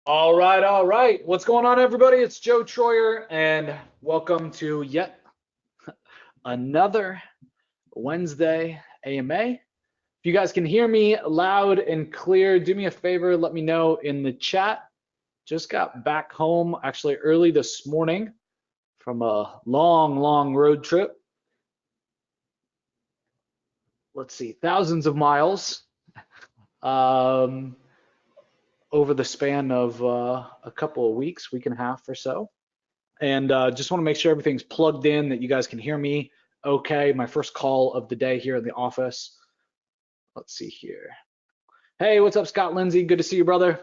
All right. What's going on, everybody? It's Joe Troyer, and welcome to yet another Wednesday AMA. If you guys can hear me loud and clear, do me a favor, let me know in the chat. Just got back home actually early this morning from a long road trip. Let's see, thousands of miles um, over the span of a couple of weeks, week and a half or so. And just want to make sure everything's plugged in, that you guys can hear me okay. My first call of the day here in the office. Let's see here. Hey, what's up, Scott Lindsay? Good to see you, brother.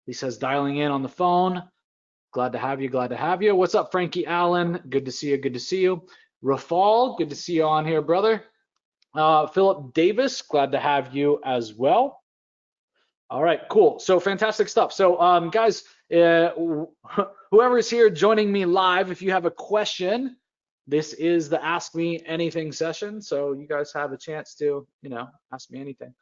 He says dialing in on the phone. Glad to have you. Glad to have you. What's up, Frankie Allen? Good to see you. Good to see you. Rafal, good to see you on here, brother. Philip Davis, glad to have you as well. All right, cool. So fantastic stuff. So guys, whoever is here joining me live, if you have a question, this is the Ask Me Anything session. So you guys have a chance to, ask me anything.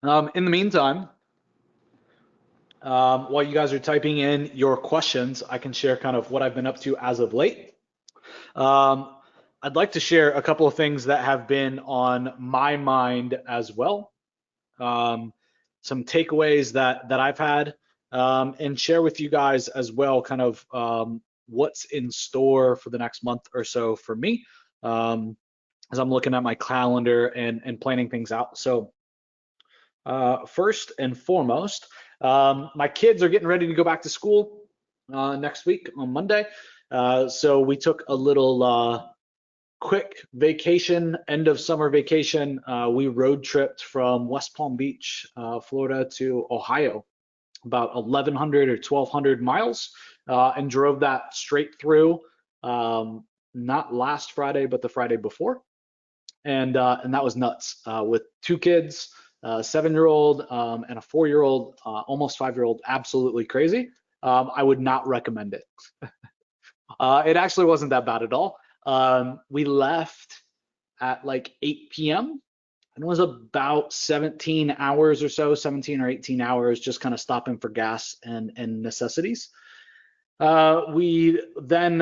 In the meantime, while you guys are typing in your questions, I can share kind of what I've been up to as of late. I'd like to share a couple of things that have been on my mind as well. Some takeaways that I've had, and share with you guys as well kind of what's in store for the next month or so for me, as I'm looking at my calendar and planning things out. So first and foremost, my kids are getting ready to go back to school next week on Monday. So we took a little quick vacation, end of summer vacation. We road tripped from West Palm Beach, Florida to Ohio, about 1,100 or 1,200 miles, and drove that straight through, not last Friday, but the Friday before. And that was nuts, with two kids, a 7-year-old and a 4-year-old, almost 5-year-old, absolutely crazy. I would not recommend it. It actually wasn't that bad at all. We left at like 8 p.m. and it was about 17 hours or so, 17 or 18 hours, just kind of stopping for gas and necessities. We then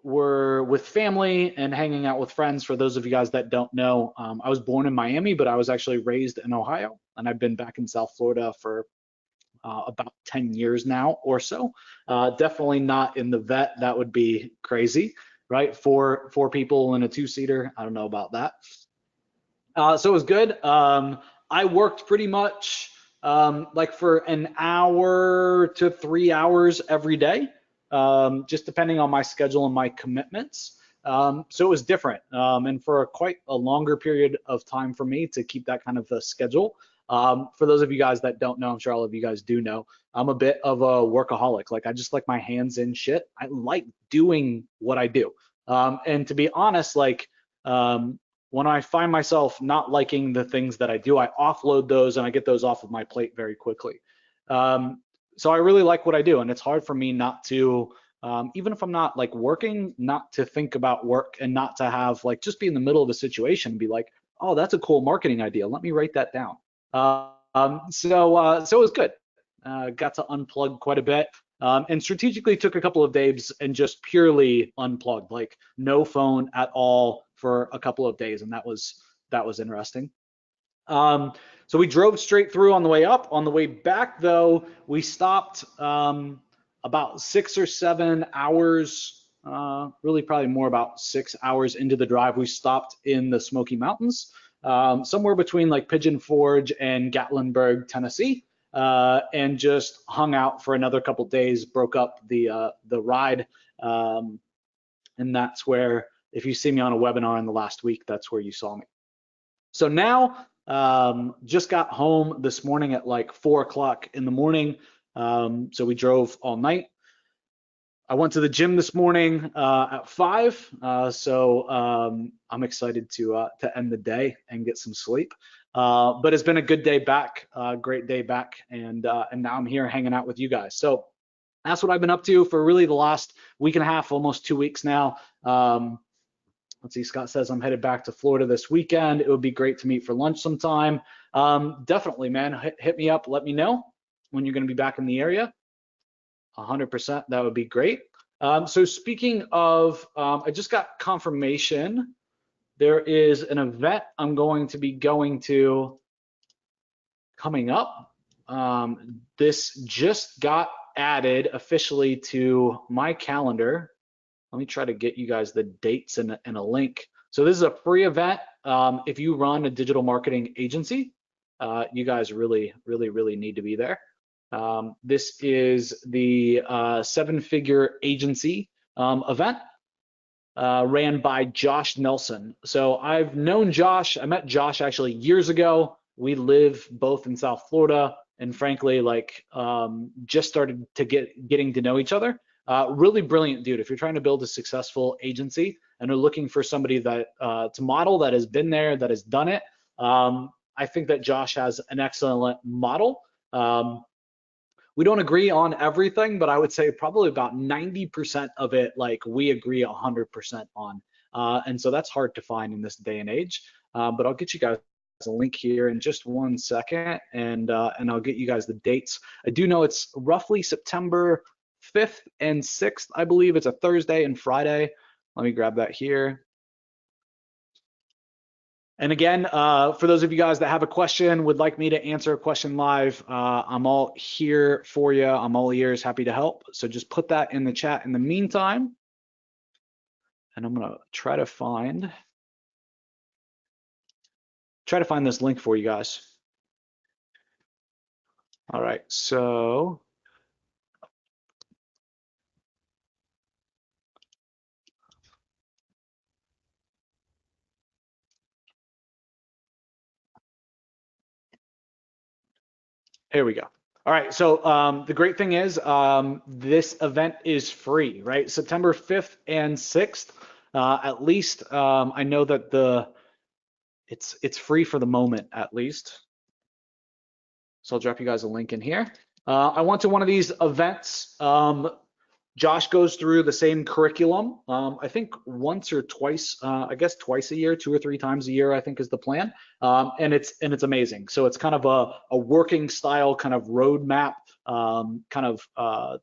were with family and hanging out with friends. For those of you guys that don't know, I was born in Miami, but I was actually raised in Ohio, and I've been back in South Florida for about 10 years now or so. Definitely not in the vet. That would be crazy, right? Four people in a two-seater. I don't know about that. So it was good. I worked pretty much like for an hour to 3 hours every day, just depending on my schedule and my commitments. So it was different, and for quite a longer period of time for me to keep that kind of a schedule. For those of you guys that don't know, I'm sure all of you guys do know, I'm a bit of a workaholic. Like, I just like my hands in shit. I like doing what I do. And to be honest, like, when I find myself not liking the things that I do, I offload those and I get those off of my plate very quickly. So I really like what I do, and it's hard for me not to, even if I'm not like working, not to think about work and not to have like just be in the middle of a situation and be like, oh, that's a cool marketing idea. Let me write that down. So it was good. Got to unplug quite a bit, and strategically took a couple of days and just purely unplugged, like no phone at all for a couple of days, and that was interesting. So we drove straight through on the way up. On the way back, though, we stopped about 6 or 7 hours, really probably more, about 6 hours into the drive. We stopped in the Smoky Mountains, somewhere between like Pigeon Forge and Gatlinburg, Tennessee, and just hung out for another couple days. Broke up the ride, and that's where, if you see me on a webinar in the last week, that's where you saw me. So now, just got home this morning at like 4 o'clock in the morning. So we drove all night. I went to the gym this morning at 5, so I'm excited to end the day and get some sleep. But it's been a good day back, great day back, and now I'm here hanging out with you guys. So that's what I've been up to for really the last week and a half, almost 2 weeks now. Let's see, Scott says, I'm headed back to Florida this weekend. It would be great to meet for lunch sometime. Definitely, man. Hit me up. Let me know when you're going to be back in the area. 100%. That would be great. So speaking of, I just got confirmation. There is an event I'm going to be going to coming up. This just got added officially to my calendar. Let me try to get you guys the dates and a link. So this is a free event. If you run a digital marketing agency, you guys really need to be there. This is the 7-figure agency event ran by Josh Nelson. So I've known Josh. I met Josh actually years ago. We live both in South Florida, and frankly, like just started to getting to know each other. Really brilliant dude. If you're trying to build a successful agency and are looking for somebody that to model, that has been there, that has done it, I think that Josh has an excellent model. We don't agree on everything, but I would say probably about 90% of it, like we agree 100% on. And so that's hard to find in this day and age. But I'll get you guys a link here in just 1 second, and I'll get you guys the dates. I do know it's roughly September 5th and 6th, I believe. It's a Thursday and Friday. Let me grab that here. And again, for those of you guys that have a question, would like me to answer a question live, I'm all here for you. I'm all ears, happy to help. So just put that in the chat in the meantime. And I'm gonna try to find this link for you guys. All right, so here we go. All right, so the great thing is this event is free, right? September 5th and 6th, at least I know that it's free for the moment at least. So I'll drop you guys a link in here. I went to one of these events. Josh goes through the same curriculum, I think once or twice, I guess twice a year, 2 or 3 times a year, I think is the plan. And it's amazing. So it's kind of a working style kind of roadmap kind of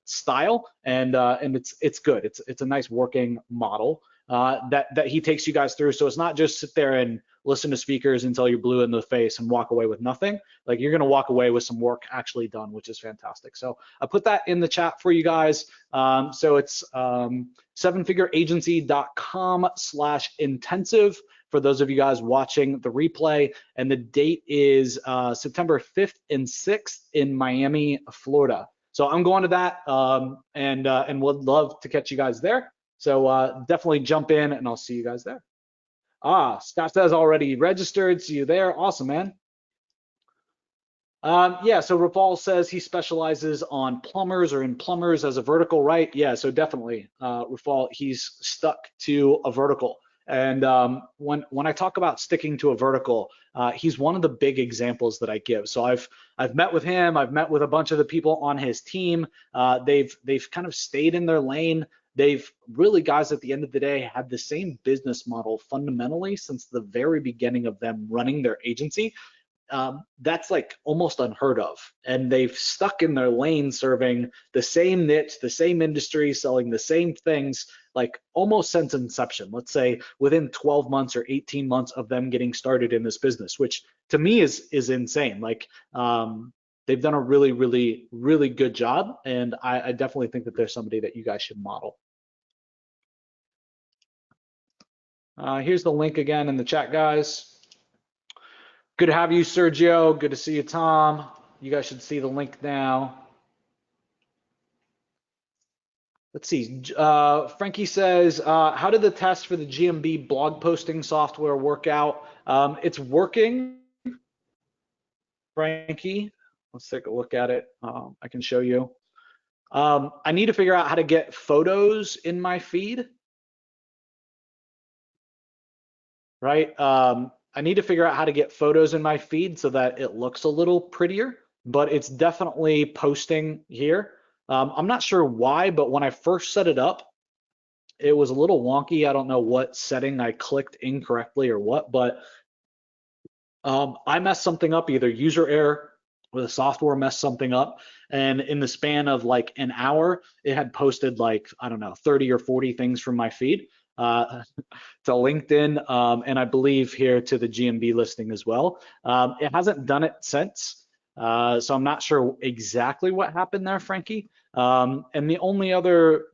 style, and it's good. It's a nice working model that he takes you guys through. So it's not just sit there and listen to speakers until you're blue in the face and walk away with nothing. Like you're going to walk away with some work actually done, which is fantastic. So I put that in the chat for you guys. So it's 7figureagency.com/intensive for those of you guys watching the replay. And the date is September 5th and 6th in Miami, Florida. So I'm going to that and would love to catch you guys there. So definitely jump in and I'll see you guys there. Scott says already registered. See you there. Awesome, man. Yeah, so Rafal says he specializes on plumbers or in plumbers as a vertical, right? Yeah, so definitely, Rafal, he's stuck to a vertical. And when I talk about sticking to a vertical, he's one of the big examples that I give. So I've met with him. I've met with a bunch of the people on his team. They've kind of stayed in their lane. They've really, guys, at the end of the day, had the same business model fundamentally since the very beginning of them running their agency. That's like almost unheard of. And they've stuck in their lane serving the same niche, the same industry, selling the same things, like almost since inception, let's say within 12 months or 18 months of them getting started in this business, which to me is insane. Like they've done a really good job. And I definitely think that there's somebody that you guys should model. Here's the link again in the chat, guys. Good to have you, Sergio. Good to see you, Tom. You guys should see the link now. Let's see. Frankie says, how did the test for the GMB blog posting software work out? It's working, Frankie. Let's take a look at it. I can show you. I need to figure out how to get photos in my feed. Right? I need to figure out how to get photos in my feed so that it looks a little prettier, but it's definitely posting here. I'm not sure why, but when I first set it up, it was a little wonky. I don't know what setting I clicked incorrectly or what, but I messed something up, either user error or the software messed something up. And in the span of like an hour, it had posted like, I don't know, 30 or 40 things from my feed to LinkedIn, and I believe here to the GMB listing as well. It hasn't done it since, so I'm not sure exactly what happened there, Frankie. And the only other,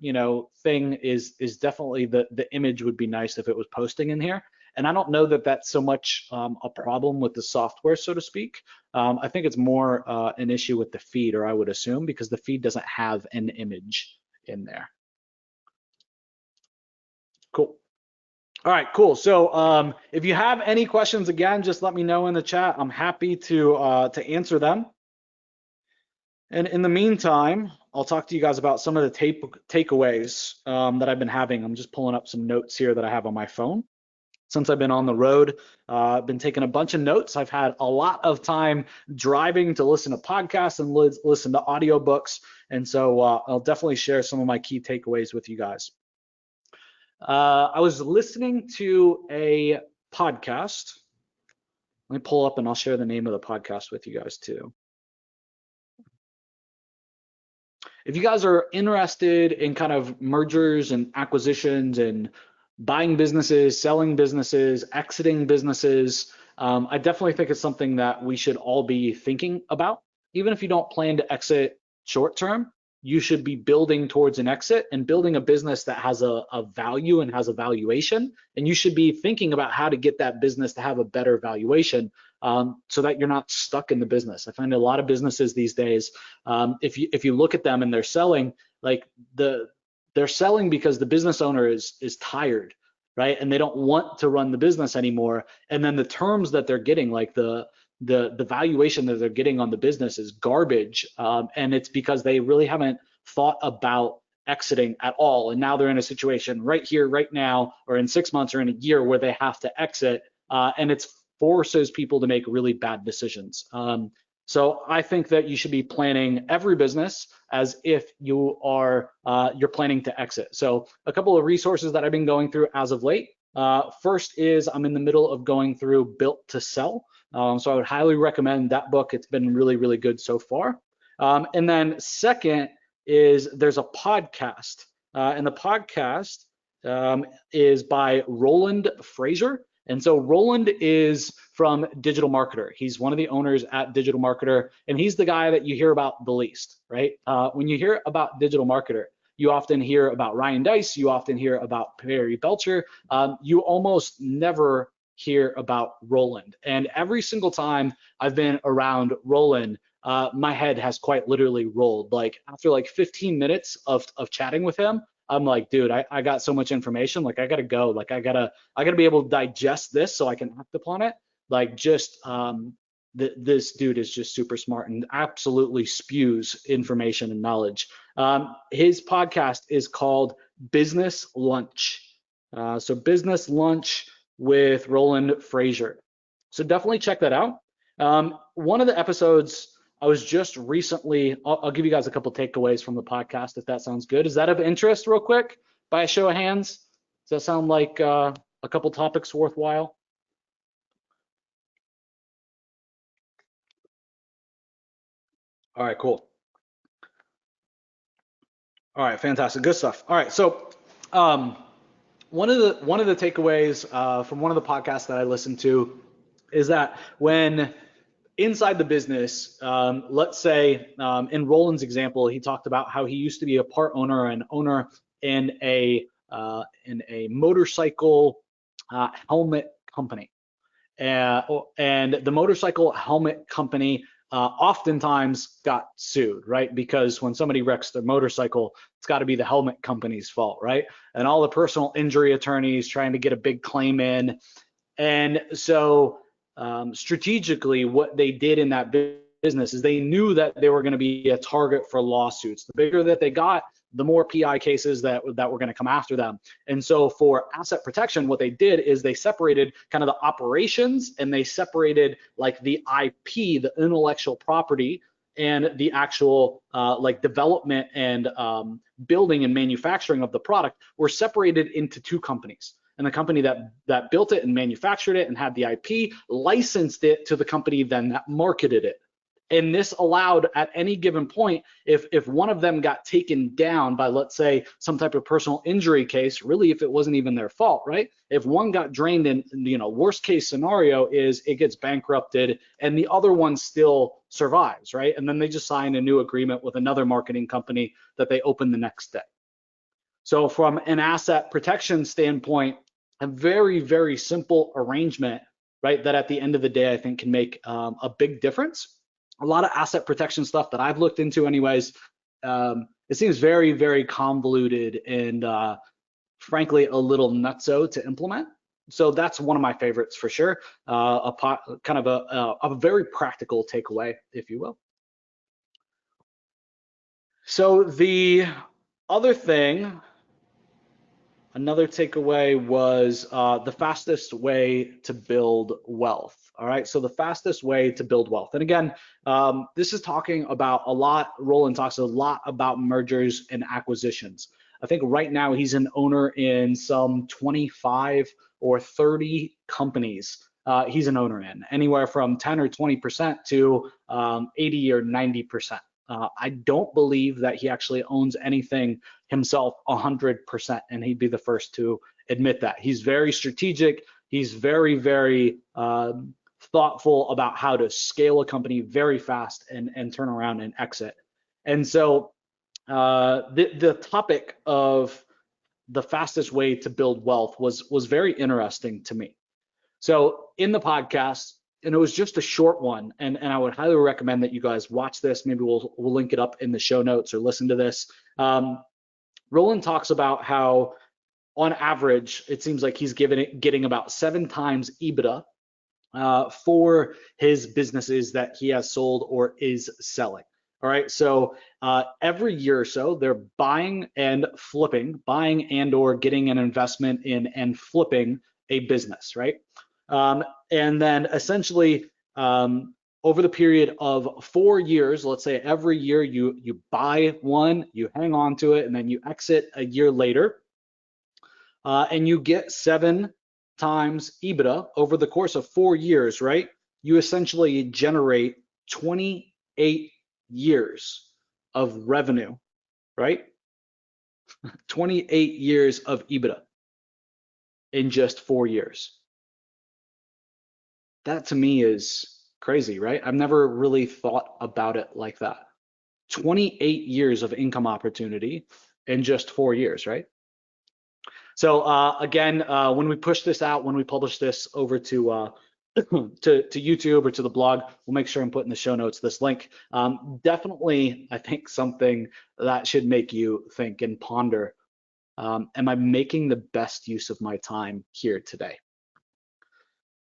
thing is definitely the image would be nice if it was posting in here. And I don't know that that's so much a problem with the software, so to speak. I think it's more an issue with the feed, or I would assume, because the feed doesn't have an image in there. Cool. All right, cool. So if you have any questions, again, just let me know in the chat. I'm happy to answer them. And in the meantime, I'll talk to you guys about some of the takeaways that I've been having. I'm just pulling up some notes here that I have on my phone. Since I've been on the road, I've been taking a bunch of notes. I've had a lot of time driving to listen to podcasts and listen to audiobooks. And so I'll definitely share some of my key takeaways with you guys. I was listening to a podcast. Let me pull up and I'll share the name of the podcast with you guys too. If you guys are interested in kind of mergers and acquisitions and buying businesses, selling businesses, exiting businesses, I definitely think it's something that we should all be thinking about. Even if you don't plan to exit short term, you should be building towards an exit and building a business that has a value and has a valuation. And you should be thinking about how to get that business to have a better valuation, so that you're not stuck in the business. I find a lot of businesses these days, if you look at them and they're selling, like they're selling because the business owner is tired, right? And they don't want to run the business anymore. And then the terms that they're getting, like the valuation that they're getting on the business is garbage. And it's because they really haven't thought about exiting at all. And now they're in a situation right here, right now, or in 6 months or in a year where they have to exit. And it forces people to make really bad decisions. So I think that you should be planning every business as if you are you're planning to exit. So a couple of resources that I've been going through as of late. First is I'm in the middle of going through Built to Sell. So I would highly recommend that book. It's been really, really good so far. And then second is there's a podcast, and the podcast is by Roland Frasier. And so Roland is from Digital Marketer. He's one of the owners at Digital Marketer, and he's the guy that you hear about the least, right? When you hear about Digital Marketer, you often hear about Ryan Deiss, you often hear about Perry Belcher, you almost never hear about Roland. And every single time I've been around Roland, my head has quite literally rolled. Like after like 15 minutes of chatting with him, I'm like, dude, I got so much information. Like I gotta go. Like I gotta be able to digest this so I can act upon it. Like just this dude is just super smart and absolutely spews information and knowledge. His podcast is called Business Lunch. So Business Lunch with Roland Frasier. So definitely check that out. One of the episodes I was just recently, I'll give you guys a couple takeaways from the podcast if that sounds good. Is that of interest real quick by a show of hands? Does that sound like a couple topics worthwhile? All right, cool. All right, fantastic, good stuff. All right, so one of the takeaways from one of the podcasts that I listened to is that when inside the business, let's say in Roland's example, he talked about how he used to be a part owner or an owner in a motorcycle helmet company, and the motorcycle helmet company oftentimes got sued, right? Because when somebody wrecks their motorcycle, it's got to be the helmet company's fault, right? And all the personal injury attorneys trying to get a big claim in. And so strategically, what they did in that business is they knew that they were going to be a target for lawsuits. The bigger that they got, the more PI cases that were going to come after them. And so for asset protection, what they did is they separated kind of the operations, and they separated like the IP, the intellectual property, and the actual like development and building and manufacturing of the product were separated into two companies. And the company that built it and manufactured it and had the IP licensed it to the company then that marketed it. And this allowed at any given point, if one of them got taken down by, let's say, some type of personal injury case, really if it wasn't even their fault, right? If one got drained in, worst case scenario is it gets bankrupted and the other one still survives, right? And then they just sign a new agreement with another marketing company that they open the next day. So from an asset protection standpoint, a very, very simple arrangement, right? That at the end of the day, I think can make a big difference. A lot of asset protection stuff that I've looked into anyways, it seems very, very convoluted and frankly, a little nutso to implement. So that's one of my favorites for sure. Kind of a very practical takeaway, if you will. So the other thing, another takeaway was the fastest way to build wealth. All right, so the fastest way to build wealth. And again, this is talking about a lot, Roland talks a lot about mergers and acquisitions. I think right now he's an owner in some 25 or 30 companies. He's an owner in anywhere from 10 or 20% to 80 or 90%. I don't believe that he actually owns anything himself 100%, and he'd be the first to admit that. He's very strategic. He's very, very thoughtful about how to scale a company very fast and turn around and exit. And so the topic of the fastest way to build wealth was very interesting to me. So in the podcast, and it was just a short one, and I would highly recommend that you guys watch this. Maybe we'll link it up in the show notes or listen to this. Roland talks about how on average, it seems like he's getting about 7 times EBITDA for his businesses that he has sold or is selling. All right, so every year or so, they're buying and or getting an investment in and flipping a business, right? And then essentially over the period of 4 years, let's say every year you buy one, you hang on to it, and then you exit a year later, and you get 7 times EBITDA over the course of 4 years, right? You essentially generate 28 years of revenue, right? 28 years of EBITDA in just 4 years. That to me is crazy, right? I've never really thought about it like that. 28 years of income opportunity in just 4 years, right? So again, when we push this out, when we publish this over to YouTube or to the blog, we'll make sure I'm putting the show notes this link. Definitely, I think something that should make you think and ponder, am I making the best use of my time here today?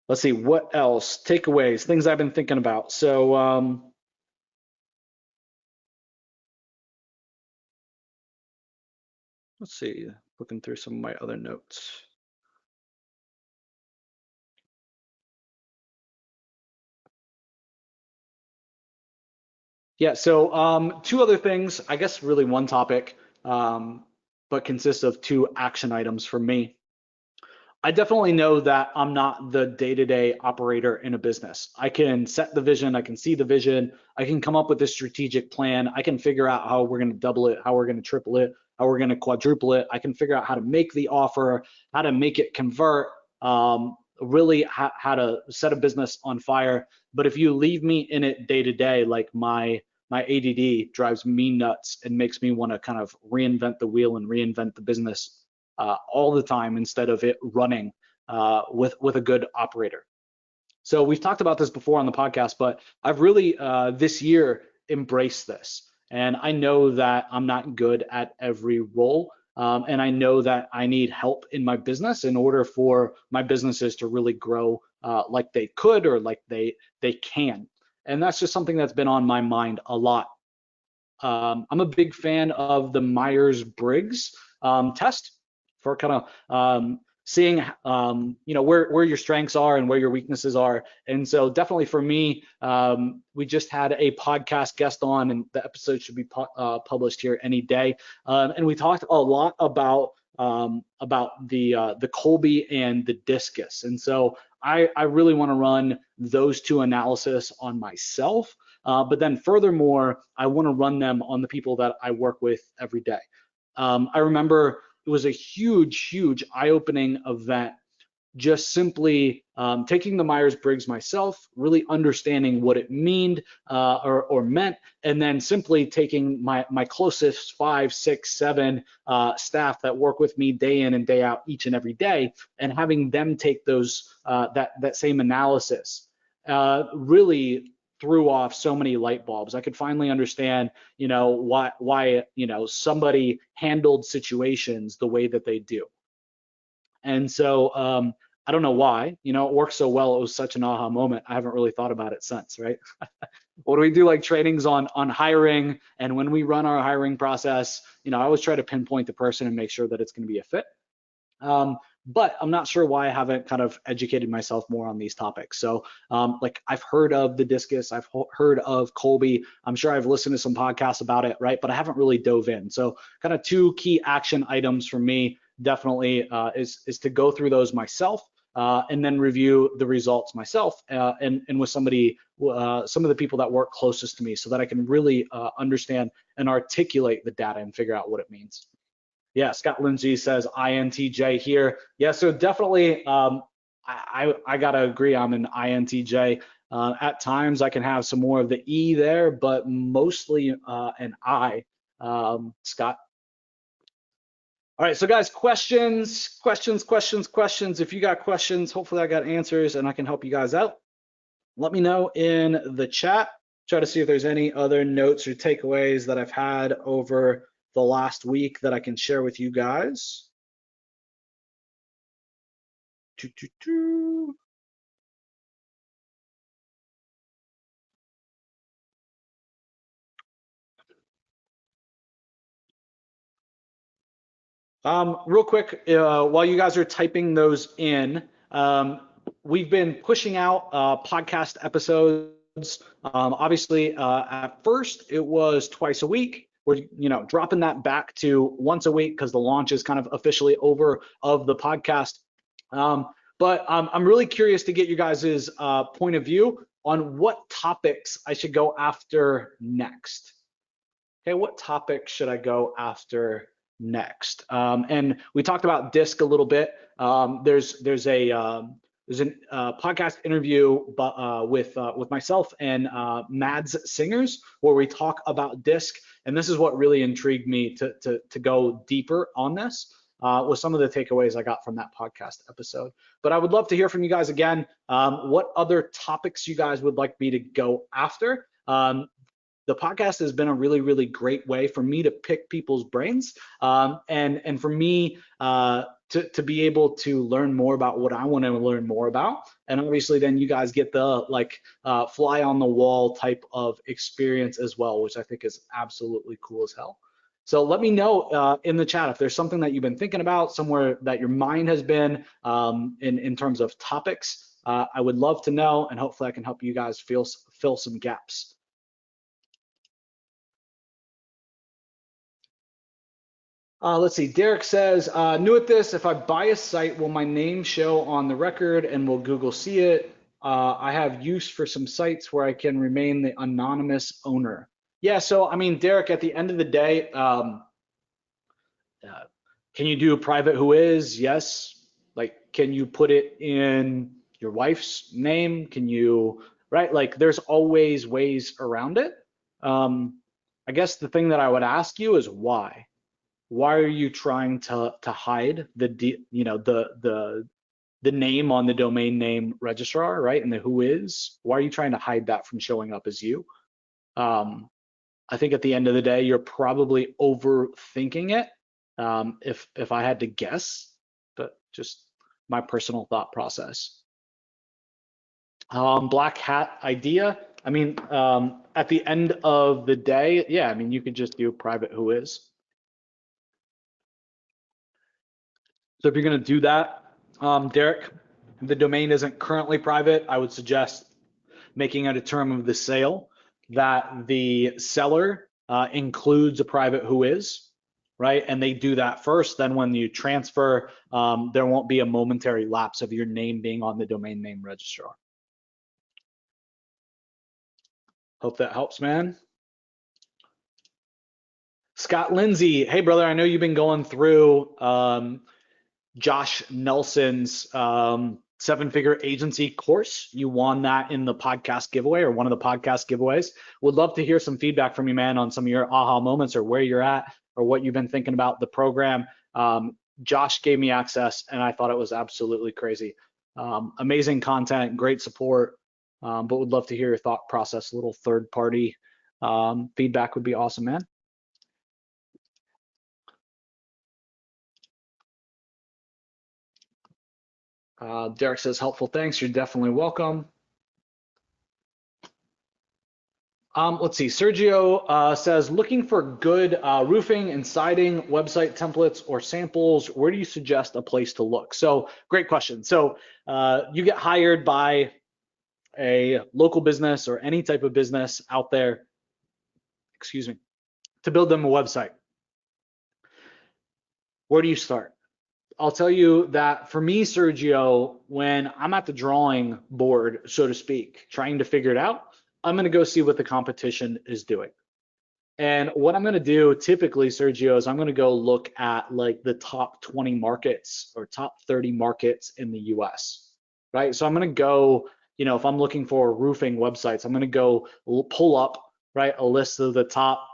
Let's see, what else? Takeaways, things I've been thinking about. So let's see, looking through some of my other notes. Yeah, so 2 other things, I guess really one topic, but consists of 2 action items for me. I definitely know that I'm not the day-to-day operator in a business. I can set the vision, I can see the vision, I can come up with a strategic plan, I can figure out how we're going to double it, how we're going to triple it, how we're going to quadruple it. I can figure out how to make the offer, how to make it convert, really how to set a business on fire. But if you leave me in it day to day, like my ADD drives me nuts and makes me want to kind of reinvent the wheel and reinvent the business all the time instead of it running with a good operator. So we've talked about this before on the podcast, but I've really this year embraced this. And I know that I'm not good at every role. And I know that I need help in my business in order for my businesses to really grow like they could or like they can. And that's just something that's been on my mind a lot. I'm a big fan of the Myers-Briggs test for kind of seeing where your strengths are and where your weaknesses are. And so definitely for me, we just had a podcast guest on, and the episode should be published here any day. And we talked a lot about the Kolbe and the discus. And so I really want to run those two analysis on myself. But then furthermore, I want to run them on the people that I work with every day. I remember it was a huge eye-opening event, just simply taking the Myers-Briggs myself, really understanding what it meant, and then simply taking my closest 5, 6, 7 staff that work with me day in and day out each and every day, and having them take those that same analysis. Really threw off so many light bulbs. I could finally understand, why somebody handled situations the way that they do. And so I don't know why, it worked so well. It was such an aha moment. I haven't really thought about it since, right? What do we do, like trainings on hiring? And when we run our hiring process, I always try to pinpoint the person and make sure that it's going to be a fit. But I'm not sure why I haven't kind of educated myself more on these topics. So like I've heard of the discus, I've heard of Kolbe, I'm sure I've listened to some podcasts about it, right? But I haven't really dove in. So kind of 2 key action items for me definitely is to go through those myself and then review the results myself and with some of the people that work closest to me, so that I can really understand and articulate the data and figure out what it means. Yeah, Scott Lindsay says INTJ here. Yeah, so definitely I gotta agree, I'm an INTJ. At times I can have some more of the E there, but mostly an I, Scott. All right, so guys, questions. If you got questions, hopefully I got answers and I can help you guys out. Let me know in the chat. Try to see if there's any other notes or takeaways that I've had over the last week that I can share with you guys. Real quick, while you guys are typing those in, we've been pushing out podcast episodes. Obviously, at first it was twice a week. We're dropping that back to once a week because the launch is kind of officially over of the podcast. But I'm really curious to get you guys' point of view on what topics I should go after next. Okay, what topic should I go after next? And we talked about DISC a little bit. There's a podcast interview with myself and Mads Singers where we talk about DISC, and this is what really intrigued me to go deeper on this. With some of the takeaways I got from that podcast episode. But I would love to hear from you guys again. What other topics you guys would like me to go after? The podcast has been a really great way for me to pick people's brains and for me to be able to learn more about what I want to learn more about. And obviously then you guys get the fly on the wall type of experience as well, which I think is absolutely cool as hell. So let me know in the chat if there's something that you've been thinking about, somewhere that your mind has been in terms of topics. I would love to know, and hopefully I can help you guys fill some gaps. Let's see, Derek says, new at this, if I buy a site, will my name show on the record and will Google see it? I have use for some sites where I can remain the anonymous owner. Yeah, so I mean, Derek, at the end of the day, can you do a private who is? Yes. Like, can you put it in your wife's name? Can you, right? Like, there's always ways around it. I guess the thing that I would ask you is why? Why are you trying to hide the name on the domain name registrar, right? And the who is? Why are you trying to hide that from showing up as you? I think at the end of the day, you're probably overthinking it. If I had to guess, but just my personal thought process. Black hat idea. I mean, at the end of the day, yeah, I mean, you could just do private who is. So if you're going to do that, Derek, the domain isn't currently private. I would suggest making it a term of the sale that the seller includes a private who is, right? And they do that first. Then when you transfer, there won't be a momentary lapse of your name being on the domain name registrar. Hope that helps, man. Scott Lindsay, hey brother, I know you've been going through Josh Nelson's seven-figure agency course. You won that in the podcast giveaway or one of the podcast giveaways. Would love to hear some feedback from you, man, on some of your aha moments or where you're at or what you've been thinking about the program. Josh gave me access and I thought it was absolutely crazy. Amazing content, great support, but would love to hear your thought process. A little third-party feedback would be awesome, man. Derek says, helpful, thanks. You're definitely welcome. Let's see, Sergio says, looking for good roofing and siding website templates or samples, where do you suggest a place to look? So great question. So you get hired by a local business or any type of business out there, excuse me, to build them a website. Where do you start? I'll tell you that for me, Sergio, when I'm at the drawing board, so to speak, trying to figure it out, I'm going to go see what the competition is doing. And what I'm going to do typically, Sergio, is I'm going to go look at like the top 20 markets or top 30 markets in the US, right? So I'm going to go, you know, if I'm looking for roofing websites, I'm going to go pull up, right, a list of the top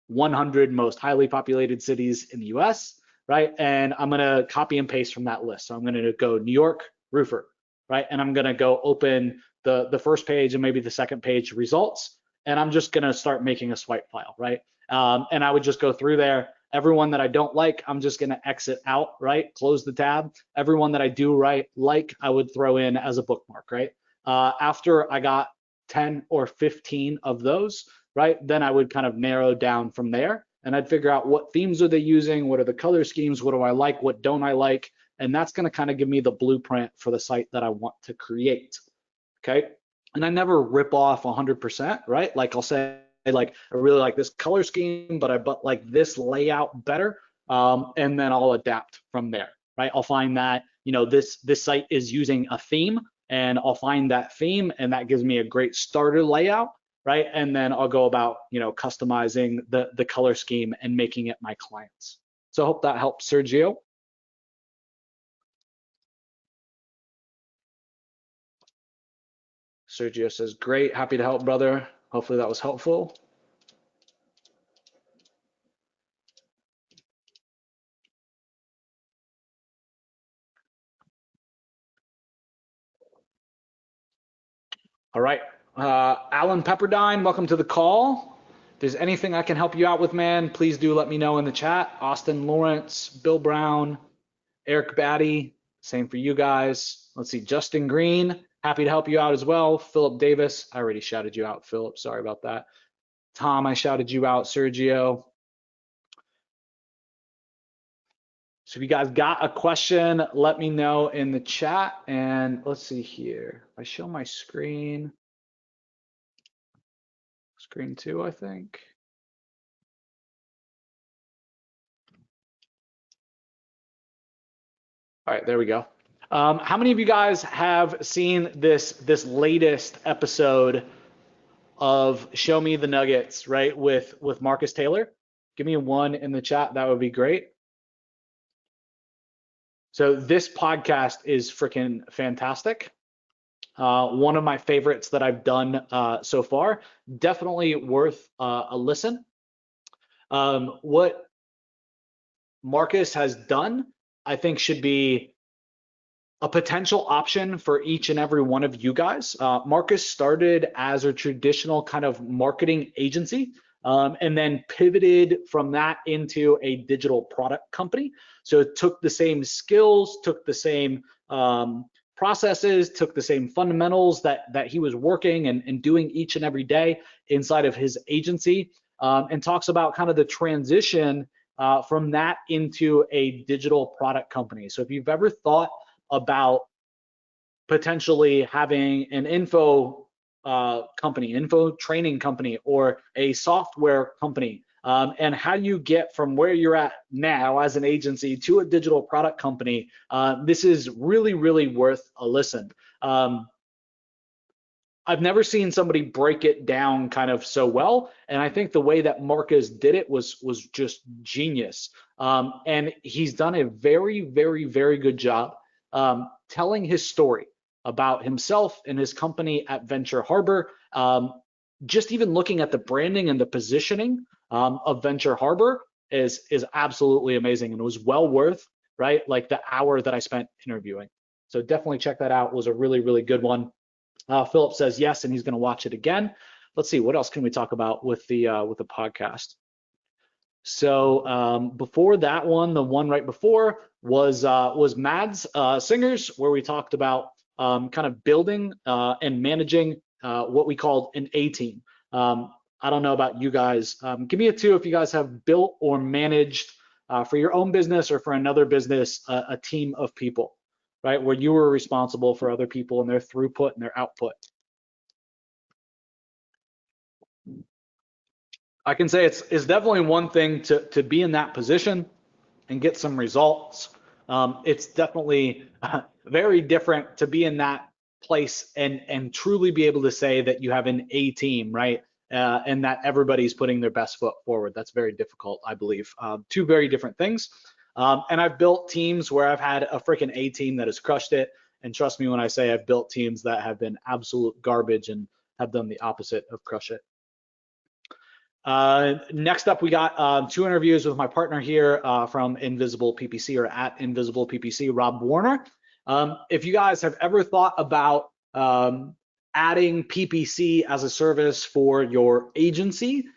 100 most highly populated cities in the US, right? And I'm gonna copy and paste from that list. So I'm gonna go New York roofer, right? And I'm gonna go open the first page and maybe the second page results, and I'm just gonna start making a swipe file, right? And I would just go through there. Everyone that I don't like, I'm just gonna exit out, right? Close the tab. Everyone that I do like, I would throw in as a bookmark, right? After I got 10 or 15 of those, right, then I would kind of narrow down from there. And I'd figure out what themes are they using, what are the color schemes, what do I like, what don't I like, and that's going to kind of give me the blueprint for the site that I want to create, okay? And I never rip off 100%, right? Like I'll say, like, I really like this color scheme, but I like this layout better, and then I'll adapt from there, right? I'll find that, you know, this site is using a theme, and I'll find that theme, and that gives me a great starter layout, right? And then I'll go about, you know, customizing the color scheme and making it my clients. So I hope that helps, Sergio. Sergio says, great, happy to help, brother. Hopefully that was helpful. All right, Alan Pepperdine, welcome to the call. If there's anything I can help you out with, man, please do let me know in the chat. Austin Lawrence, Bill Brown, Eric Batty, same for you guys. Let's see, Justin Green, happy to help you out as well. Philip Davis, I already shouted you out, Philip, sorry about that. Tom, I shouted you out. Sergio. So if you guys got a question, let me know in the chat. And let's see here. If I show my screen, screen 2, I think. All right, there we go. How many of you guys have seen this latest episode of Show Me the Nuggets, right, with Marcus Taylor? Give me a 1 in the chat. That would be great. So this podcast is freaking fantastic. One of my favorites that I've done so far. Definitely worth a listen. What Marcus has done, I think, should be a potential option for each and every one of you guys. Marcus started as a traditional kind of marketing agency, and then pivoted from that into a digital product company. So it took the same skills, took the same processes, took the same fundamentals that he was working and doing each and every day inside of his agency, and talks about kind of the transition from that into a digital product company. So if you've ever thought about potentially having an info company, info training company, or a software company, and how you get from where you're at now as an agency to a digital product company, this is really, really worth a listen. I've never seen somebody break it down kind of so well, and I think the way that Marcus did it was just genius. And he's done a very, very, very good job telling his story about himself and his company at Venture Harbor. Just even looking at the branding and the positioning of Venture Harbor is absolutely amazing, and it was well worth, right, like the hour that I spent interviewing. So definitely check that out. It was a really, really good one. Philip says yes, and he's going to watch it again. Let's see, what else can we talk about with the podcast? So before that one, the one right before was Mads Singers, where we talked about kind of building and managing what we called an A team. I don't know about you guys. Give me a 2 if you guys have built or managed for your own business or for another business a team of people, right? Where you were responsible for other people and their throughput and their output. I can say it's definitely one thing to be in that position and get some results. It's definitely very different to be in that place and truly be able to say that you have an A team, right? And that everybody's putting their best foot forward. That's very difficult, I believe. 2 very different things. And I've built teams where I've had a freaking A team that has crushed it. And trust me when I say I've built teams that have been absolute garbage and have done the opposite of crush it. Next up, we got 2 interviews with my partner here from Invisible PPC, or at Invisible PPC, Rob Warner. If you guys have ever thought about adding PPC as a service for your agency,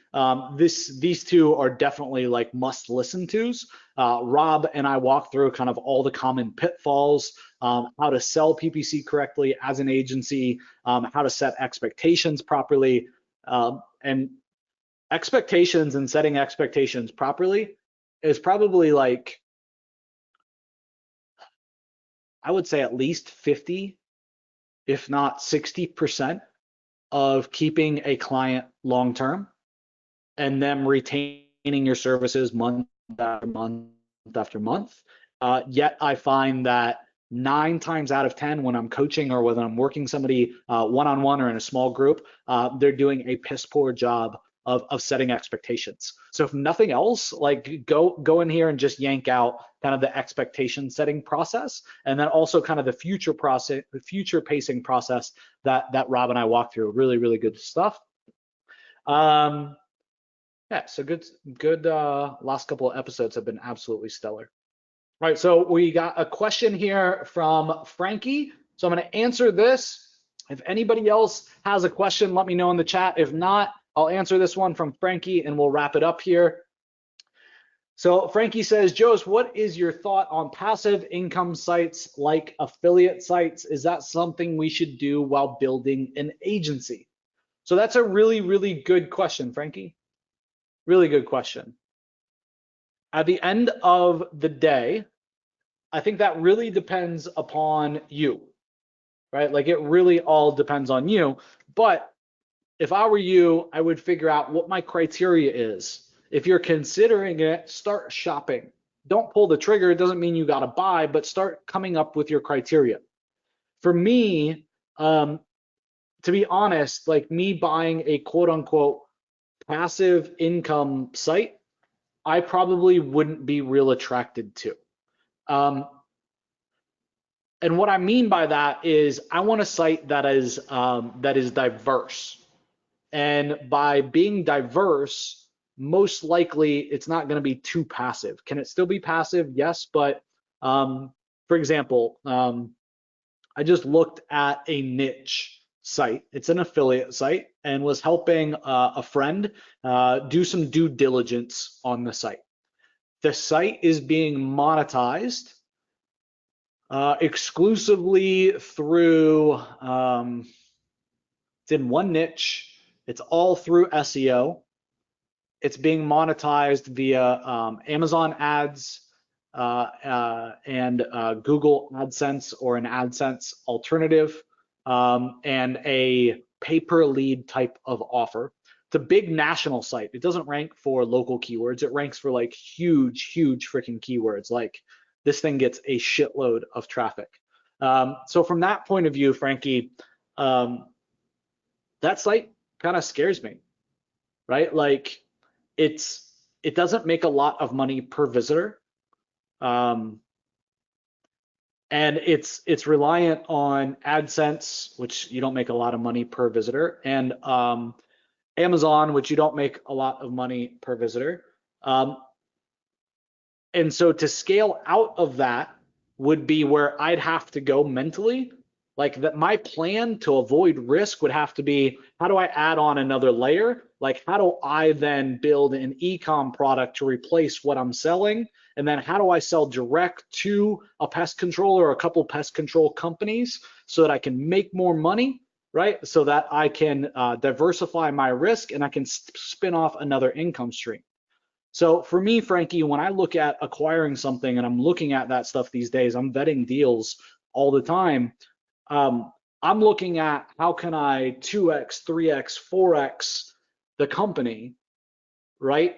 these 2 are definitely like must listen tos. Rob and I walk through kind of all the common pitfalls, how to sell PPC correctly as an agency, how to set expectations properly, and expectations and setting expectations properly is probably like, I would say at least 50, if not 60% of keeping a client long-term and them retaining your services month after month after month. Yet I find that 9 times out of 10 when I'm coaching or when I'm working somebody one-on-one or in a small group, they're doing a piss poor job of setting expectations. So if nothing else, like go in here and just yank out kind of the expectation setting process, and then also kind of the future process, the future pacing process that Rob and I walked through. Really, really good stuff. Yeah, so good last couple of episodes have been absolutely stellar. All right, so we got a question here from Frankie. So I'm going to answer this. If anybody else has a question, let me know in the chat. If not, I'll answer this one from Frankie and we'll wrap it up here. So Frankie says, Joes, what is your thought on passive income sites like affiliate sites? Is that something we should do while building an agency? So that's a really, really good question, Frankie. Really good question. At the end of the day, I think that really depends upon you, right? Like it really all depends on you. But if I were you, I would figure out what my criteria is. If you're considering it, start shopping. Don't pull the trigger. It doesn't mean you got to buy, but start coming up with your criteria. For me, to be honest, like me buying a quote unquote passive income site, I probably wouldn't be real attracted to. And what I mean by that is I want a site that is diverse. And by being diverse, most likely it's not going to be too passive. Can it still be passive? Yes, but for example, I just looked at a niche site. It's an affiliate site and was helping a friend do some due diligence on the site. The site is being monetized exclusively through, it's in one niche. It's all through SEO. It's being monetized via Amazon ads, and Google AdSense or an AdSense alternative, and a pay-per-lead type of offer. It's a big national site. It doesn't rank for local keywords. It ranks for like huge freaking keywords. Like this thing gets a shitload of traffic. So from that point of view, Frankie, that site kind of scares me, right? Like it doesn't make a lot of money per visitor. And it's reliant on AdSense, which you don't make a lot of money per visitor, and Amazon, which you don't make a lot of money per visitor. And so to scale out of that would be where I'd have to go mentally. Like that, my plan to avoid risk would have to be, how do I add on another layer? Like, how do I then build an e-com product to replace what I'm selling? And then how do I sell direct to a pest control or a couple pest control companies so that I can make more money, right? So that I can diversify my risk and I can spin off another income stream. So for me, Frankie, when I look at acquiring something and I'm looking at that stuff these days, I'm vetting deals all the time. I'm looking at how can I 2x, 3x, 4x the company, right?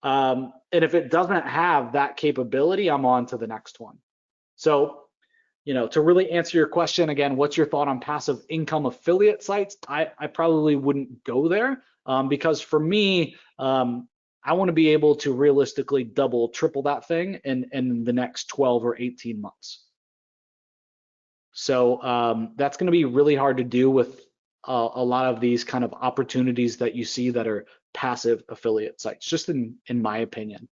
And if it doesn't have that capability, I'm on to the next one. So, to really answer your question again, what's your thought on passive income affiliate sites? I probably wouldn't go there because for me, I want to be able to realistically double, triple that thing in the next 12 or 18 months. So that's going to be really hard to do with a lot of these kind of opportunities that you see that are passive affiliate sites, just in my opinion.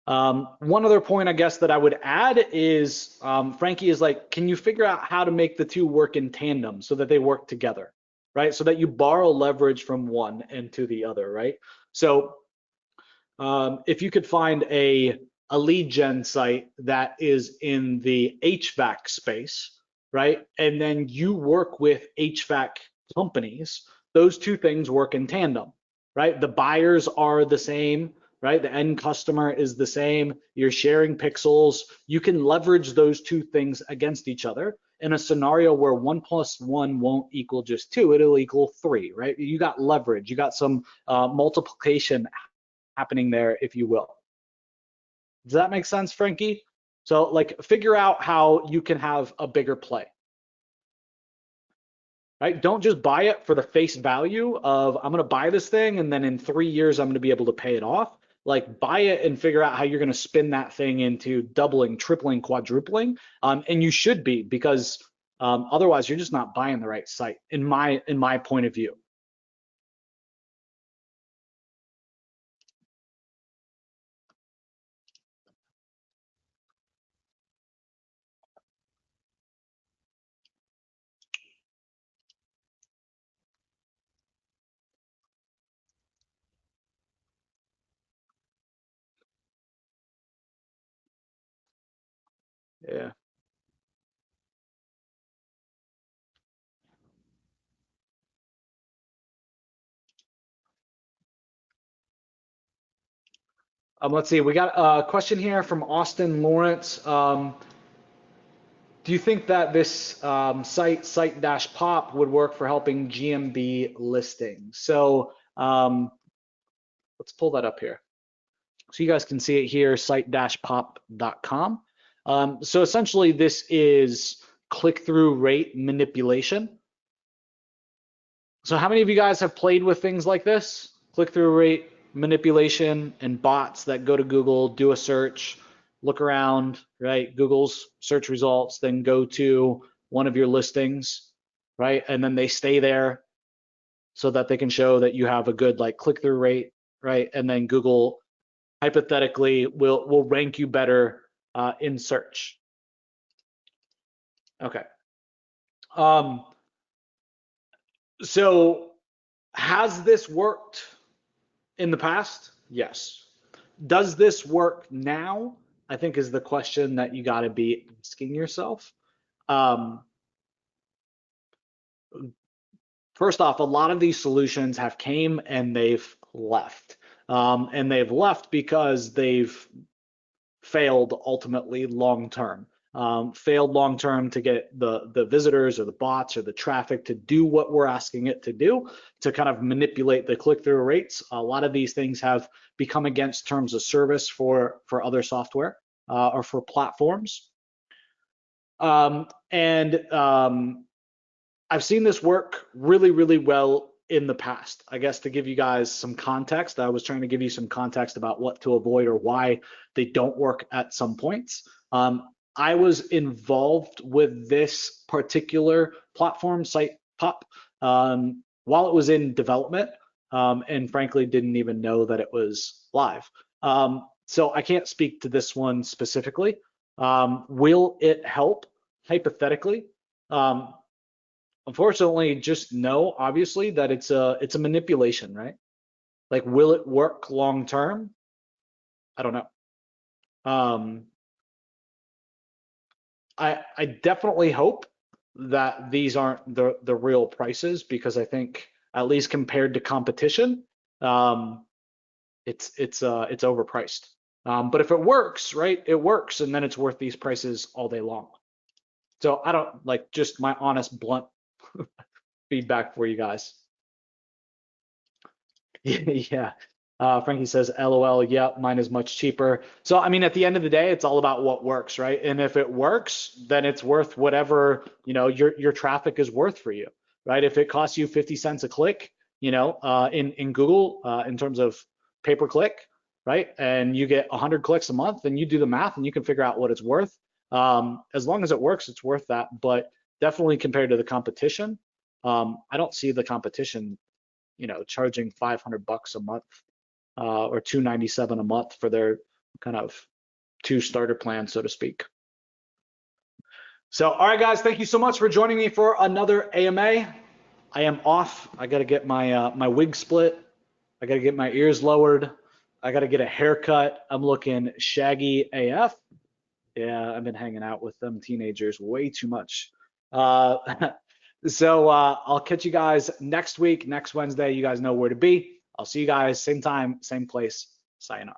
One other point I guess that I would add is, Frankie, is like, can you figure out how to make the two work in tandem so that they work together, right? So that you borrow leverage from one into the other, right? So if you could find a lead gen site that is in the HVAC space, right? And then you work with HVAC companies, those two things work in tandem, right? The buyers are the same, right? The end customer is the same. You're sharing pixels. You can leverage those two things against each other in a scenario where 1 + 1 won't equal just 2, it'll equal 3, right? You got leverage, you got some multiplication happening there, if you will. Does that make sense, Frankie? So like figure out how you can have a bigger play, right? Don't just buy it for the face value of I'm going to buy this thing and then in 3 years I'm going to be able to pay it off. Like buy it and figure out how you're going to spin that thing into doubling, tripling, quadrupling. And you should be, because otherwise you're just not buying the right site in my point of view. Yeah. Let's see, we got a question here from Austin Lawrence. Do you think that this site-pop would work for helping GMB listings? So let's pull that up here. So you guys can see it here, site-pop.com. So essentially this is click-through rate manipulation. So how many of you guys have played with things like this? Click-through rate manipulation and bots that go to Google, do a search, look around, right? Google's search results, then go to one of your listings, right? And then they stay there so that they can show that you have a good like click-through rate, right? And then Google hypothetically will rank you better in search. Okay. So has this worked in the past? Yes. Does this work now? I think is the question that you got to be asking yourself. First off, a lot of these solutions have came and they've left. and they've left because they've failed ultimately long term. Failed long term to get the visitors or the bots or the traffic to do what we're asking it to do, to kind of manipulate the click-through rates. A lot of these things have become against terms of service for other software or for platforms. I've seen this work really, really well in the past. I guess to give you guys some context, I was trying to give you some context about what to avoid or why they don't work at some points. I was involved with this particular platform, SitePop, while it was in development, and frankly didn't even know that it was live. So I can't speak to this one specifically. Will it help? Hypothetically, unfortunately, just know obviously that it's a manipulation, right? Like, will it work long term? I don't know. I definitely hope that these aren't the real prices, because I think at least compared to competition, it's overpriced. But if it works, right, it works, and then it's worth these prices all day long. So I don't, like, just my honest, blunt feedback for you guys. Yeah. Frankie says, LOL, yep, mine is much cheaper. So, I mean, at the end of the day, it's all about what works, right? And if it works, then it's worth whatever, your traffic is worth for you, right? If it costs you 50 cents a click, in Google, in terms of pay per click, right? And you get 100 clicks a month, then you do the math and you can figure out what it's worth. As long as it works, it's worth that. But definitely compared to the competition, I don't see the competition, charging 500 bucks a month, or 297 a month for their kind of 2 starter plans, so to speak. So, all right, guys, thank you so much for joining me for another AMA. I am off. I got to get my my wig split. I got to get my ears lowered. I got to get a haircut. I'm looking shaggy AF. Yeah, I've been hanging out with them teenagers way too much. So I'll catch you guys next week, next Wednesday. You guys know where to be. I'll see you guys same time, same place. Sayonara.